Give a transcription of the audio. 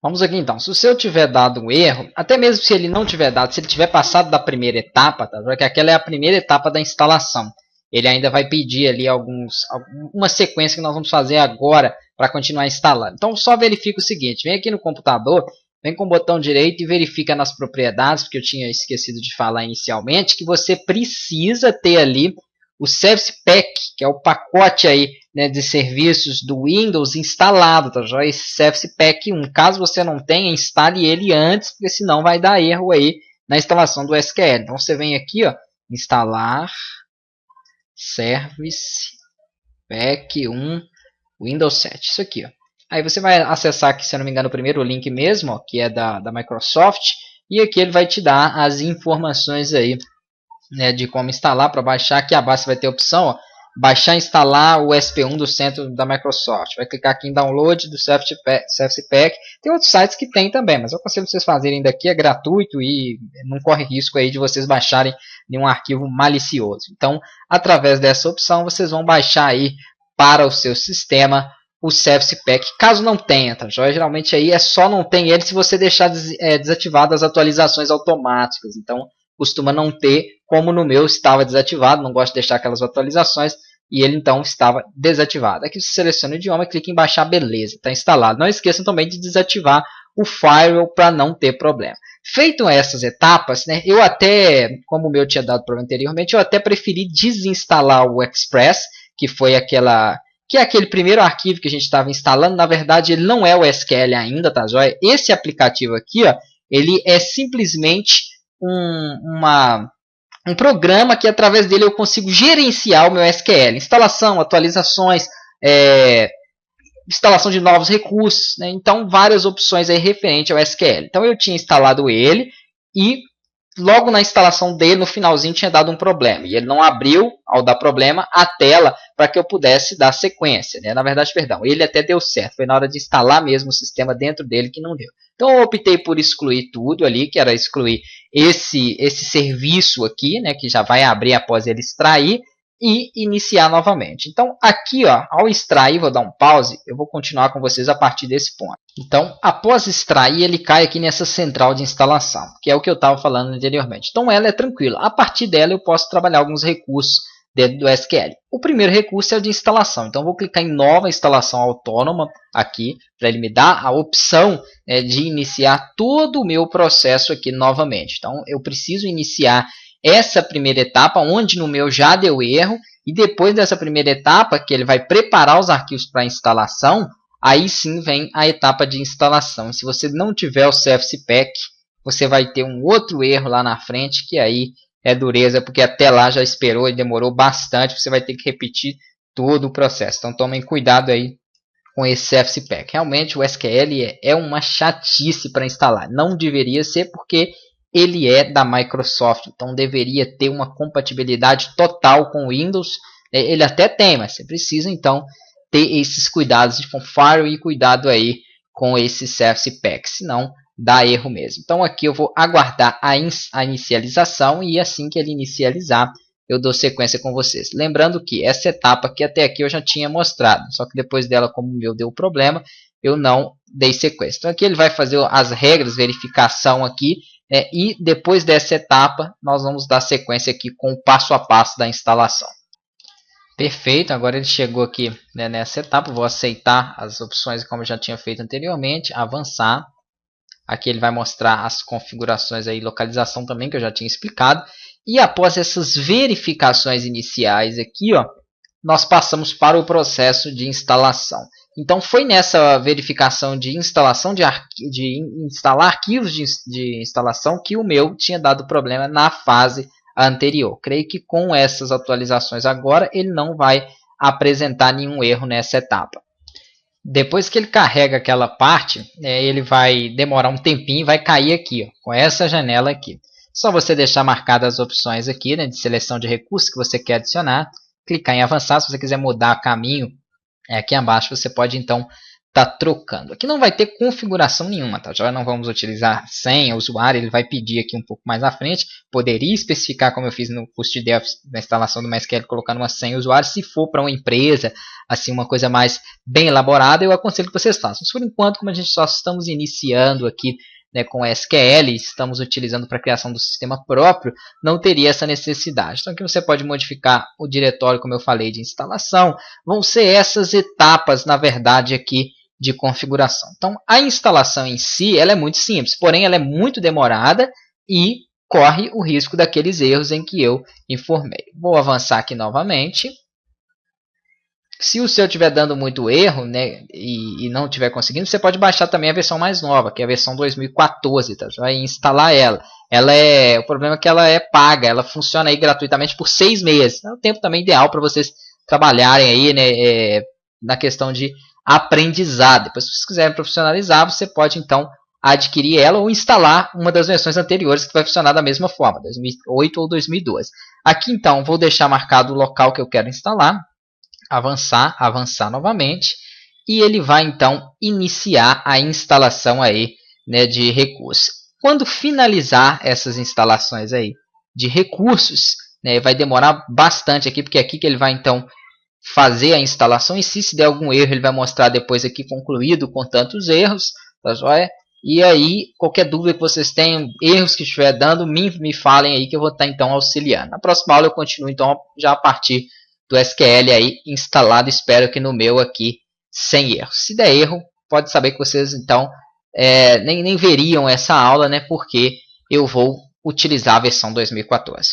Vamos aqui então, se o seu tiver dado um erro, até mesmo se ele não tiver dado, se ele tiver passado da primeira etapa, tá? Porque aquela é a primeira etapa da instalação. Ele ainda vai pedir ali alguma sequência que nós vamos fazer agora para continuar instalando. Então só verifica o seguinte, vem aqui no computador, vem com o botão direito e verifica nas propriedades, porque eu tinha esquecido de falar inicialmente, que você precisa ter ali o Service Pack, que é o pacote aí, né, de serviços do Windows instalado, tá? Já esse Service Pack 1. Caso você não tenha, instale ele antes, porque senão vai dar erro aí na instalação do SQL. Então você vem aqui, ó, instalar Service Pack 1 Windows 7. Isso aqui, ó. Aí você vai acessar aqui, se eu não me engano, o primeiro link mesmo, ó, que é da Microsoft, e aqui ele vai te dar as informações aí, né, de como instalar. Para baixar, aqui abaixo vai ter a opção, ó, baixar e instalar o SP1 do centro da Microsoft. Vai clicar aqui em download do Service Pack. Tem outros sites que tem também, mas eu aconselho vocês fazerem daqui, é gratuito e não corre risco aí de vocês baixarem nenhum arquivo malicioso. Então, através dessa opção, vocês vão baixar aí para o seu sistema o Service Pack, caso não tenha, tá? Geralmente aí é só não tem ele se você deixar desativadas as atualizações automáticas. Então, costuma não ter, como no meu estava desativado, não gosto de deixar aquelas atualizações, e ele então estava desativado. Aqui você seleciona o idioma, clica em baixar, beleza, está instalado. Não esqueçam também de desativar o firewall para não ter problema. Feito essas etapas, né, eu até, como o meu tinha dado problema anteriormente, eu até preferi desinstalar o Express, que é aquele primeiro arquivo que a gente estava instalando. Na verdade, ele não é o SQL ainda, tá joia? Esse aplicativo aqui, ó, ele é simplesmente um programa que através dele eu consigo gerenciar o meu SQL. Instalação, atualizações, instalação de novos recursos, né? Então várias opções aí referente ao SQL. Então eu tinha instalado ele e logo na instalação dele, no finalzinho, tinha dado um problema. E ele não abriu, ao dar problema, a tela para que eu pudesse dar sequência, né? Na verdade, perdão, ele até deu certo. Foi na hora de instalar mesmo o sistema dentro dele que não deu. Então eu optei por excluir tudo ali, que era excluir esse serviço aqui, né, que já vai abrir após ele extrair, e iniciar novamente. Então aqui, ó, ao extrair, vou dar um pause, eu vou continuar com vocês a partir desse ponto. Então, após extrair, ele cai aqui nessa central de instalação, que é o que eu estava falando anteriormente. Então ela é tranquila. A partir dela eu posso trabalhar alguns recursos dentro do SQL. O primeiro recurso é o de instalação. Então vou clicar em nova instalação autônoma aqui, para ele me dar a opção de iniciar todo o meu processo aqui novamente. Então eu preciso iniciar essa primeira etapa, onde no meu já deu erro, e depois dessa primeira etapa, que ele vai preparar os arquivos para instalação, aí sim vem a etapa de instalação. Se você não tiver o Service Pack, você vai ter um outro erro lá na frente, que aí é dureza, porque até lá já esperou e demorou bastante, você vai ter que repetir todo o processo. Então tomem cuidado aí com esse Service Pack. Realmente o SQL é uma chatice para instalar. Não deveria ser, porque ele é da Microsoft, então deveria ter uma compatibilidade total com o Windows. Ele até tem, mas você precisa então ter esses cuidados com firewall e cuidado aí com esse Service Pack, senão dá erro mesmo. Então aqui eu vou aguardar a inicialização, e assim que ele inicializar eu dou sequência com vocês. Lembrando que essa etapa aqui até aqui eu já tinha mostrado, só que depois dela, como o meu deu problema, eu não dei sequência. Então aqui ele vai fazer as regras, verificação aqui, e depois dessa etapa nós vamos dar sequência aqui com o passo a passo da instalação. Perfeito, agora ele chegou aqui, né, nessa etapa. Vou aceitar as opções como eu já tinha feito anteriormente, avançar. Aqui ele vai mostrar as configurações aí, localização também, que eu já tinha explicado. E após essas verificações iniciais aqui, ó, nós passamos para o processo de instalação. Então foi nessa verificação de instalação de instalar arquivos de instalação que o meu tinha dado problema na fase anterior. Creio que com essas atualizações agora ele não vai apresentar nenhum erro nessa etapa. Depois que ele carrega aquela parte, ele vai demorar um tempinho e vai cair aqui, ó, com essa janela aqui. Só você deixar marcadas as opções aqui, né, de seleção de recursos que você quer adicionar, clicar em avançar. Se você quiser mudar caminho, aqui abaixo você pode então tá trocando. Aqui não vai ter configuração nenhuma, tá? Já não vamos utilizar senha, usuário, ele vai pedir aqui um pouco mais à frente. Poderia especificar, como eu fiz no curso de Delphi, na instalação do MySQL, colocando uma senha usuário. Se for para uma empresa, assim, uma coisa mais bem elaborada, eu aconselho que vocês façam. Mas por enquanto, como a gente só estamos iniciando aqui, né, com SQL, estamos utilizando para a criação do sistema próprio, não teria essa necessidade. Então aqui você pode modificar o diretório, como eu falei, de instalação. Vão ser essas etapas, na verdade, aqui de configuração. Então a instalação em si ela é muito simples, porém ela é muito demorada e corre o risco daqueles erros em que eu informei. Vou avançar aqui novamente. Se o seu estiver dando muito erro, né, e não estiver conseguindo, você pode baixar também a versão mais nova, que é a versão 2014, tá? Você vai instalar ela. O problema é que ela é paga, ela funciona aí gratuitamente por 6 meses. É o tempo também ideal para vocês trabalharem aí, né, na questão de aprendizado. Depois, se vocês quiserem profissionalizar, você pode então adquirir ela ou instalar uma das versões anteriores que vai funcionar da mesma forma, 2008 ou 2012. Aqui então vou deixar marcado o local que eu quero instalar. Avançar novamente, e ele vai então iniciar a instalação aí, né, de recursos. Quando finalizar essas instalações aí de recursos, né, vai demorar bastante aqui, porque é aqui que ele vai então fazer a instalação, e se der algum erro ele vai mostrar depois aqui concluído com tantos erros, tá joia? E aí, qualquer dúvida que vocês tenham, erros que estiver dando, me falem aí que eu vou estar então auxiliando. Na próxima aula eu continuo então já a partir do SQL aí instalado, espero que no meu aqui sem erro. Se der erro, pode saber que vocês então nem veriam essa aula, né, porque eu vou utilizar a versão 2014.